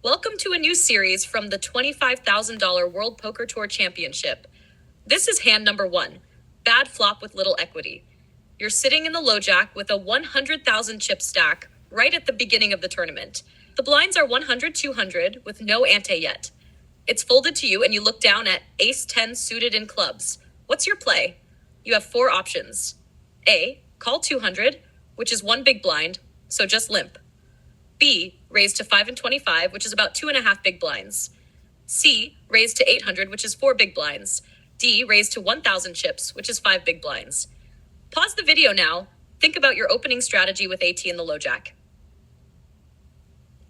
Welcome to a new series from the $25,000 World Poker Tour Championship. This is hand number 1, bad flop with little equity. You're sitting in the low jack with a 100,000 chip stack right at the beginning of the tournament. The blinds are 100, 200 with no ante yet. It's folded to you and you look down at ace 10 suited in clubs. What's your play? You have 4 options. A, call 200, which is 1 big blind, so just limp. B, raise to 5 and 25, which is about 2.5 big blinds. C, raise to 800, which is 4 big blinds. D, raise to 1,000 chips, which is 5 big blinds. Pause the video now. Think about your opening strategy with AT in the low jack.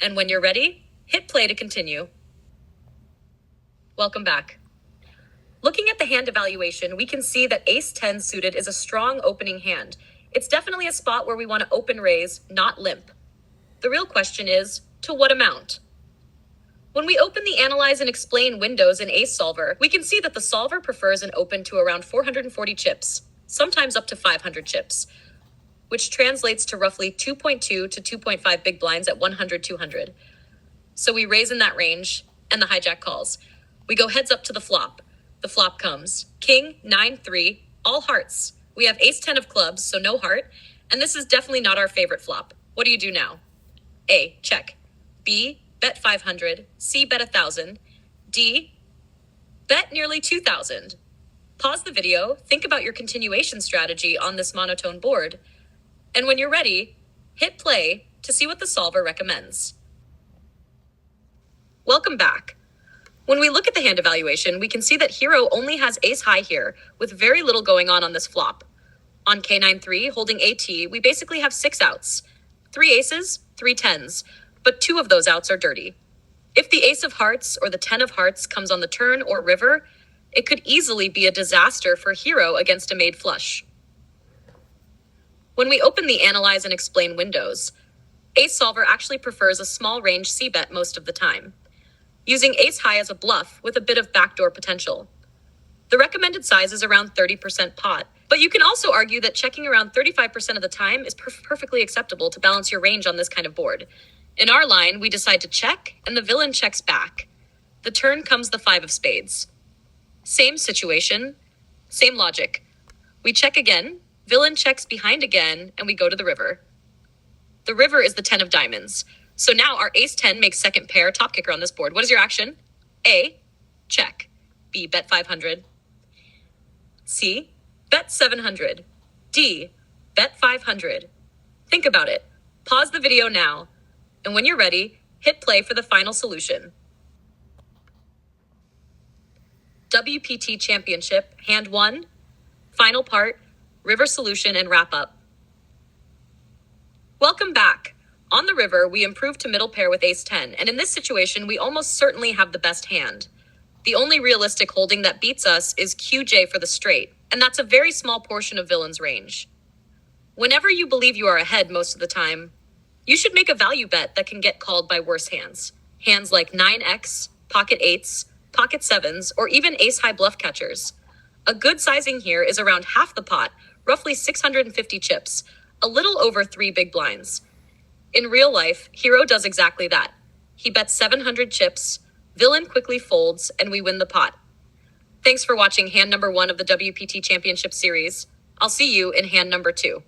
And when you're ready, hit play to continue. Welcome back. Looking at the hand evaluation, we can see that ace 10 suited is a strong opening hand. It's definitely a spot where we want to open raise, not limp. The real question is, to what amount? When we open the Analyze and Explain windows in Ace Solver, we can see that the solver prefers an open to around 440 chips, sometimes up to 500 chips, which translates to roughly 2.2 to 2.5 big blinds at 100, 200. So we raise in that range, and the hijack calls. We go heads up to the flop. The flop comes. King, 9, 3, all hearts. We have ace 10 of clubs, so no heart, and this is definitely not our favorite flop. What do you do now? A, check. B, bet 500. C, bet 1,000. D, bet nearly 2,000. Pause the video, think about your continuation strategy on this monotone board, and when you're ready, hit play to see what the solver recommends. Welcome back. When we look at the hand evaluation, we can see that Hero only has ace high here, with very little going on this flop. On K9-3, holding AT, we basically have 6 outs. 3 aces, 3 tens, but 2 of those outs are dirty. If the ace of hearts or the 10 of hearts comes on the turn or river, it could easily be a disaster for Hero against a made flush. When we open the Analyze and Explain windows, Ace Solver actually prefers a small range c-bet most of the time, using ace high as a bluff with a bit of backdoor potential. The recommended size is around 30% pot, but you can also argue that checking around 35% of the time is perfectly acceptable to balance your range on this kind of board. In our line, we decide to check, and the villain checks back. The turn comes the 5 of spades. Same situation, same logic. We check again, villain checks behind again, and we go to the river. The river is the 10 of diamonds. So now our ace 10 makes second pair top kicker on this board. What is your action? A, check. B, bet 500. C, bet 700. D, bet 500. Think about it. Pause the video now. And when you're ready, hit play for the final solution. WPT Championship, Hand 1, Final Part, River Solution, and Wrap Up. Welcome back. On the river, we improved to middle pair with ace 10, and in this situation, we almost certainly have the best hand. The only realistic holding that beats us is QJ for the straight, and that's a very small portion of villain's range. Whenever you believe you are ahead most of the time, you should make a value bet that can get called by worse hands. Hands like 9x, pocket 8s, pocket 7s, or even ace-high bluff catchers. A good sizing here is around half the pot, roughly 650 chips, a little over 3 big blinds. In real life, Hero does exactly that. He bets 700 chips, villain quickly folds, and we win the pot. Thanks for watching hand number 1 of the WPT Championship Series. I'll see you in hand number 2.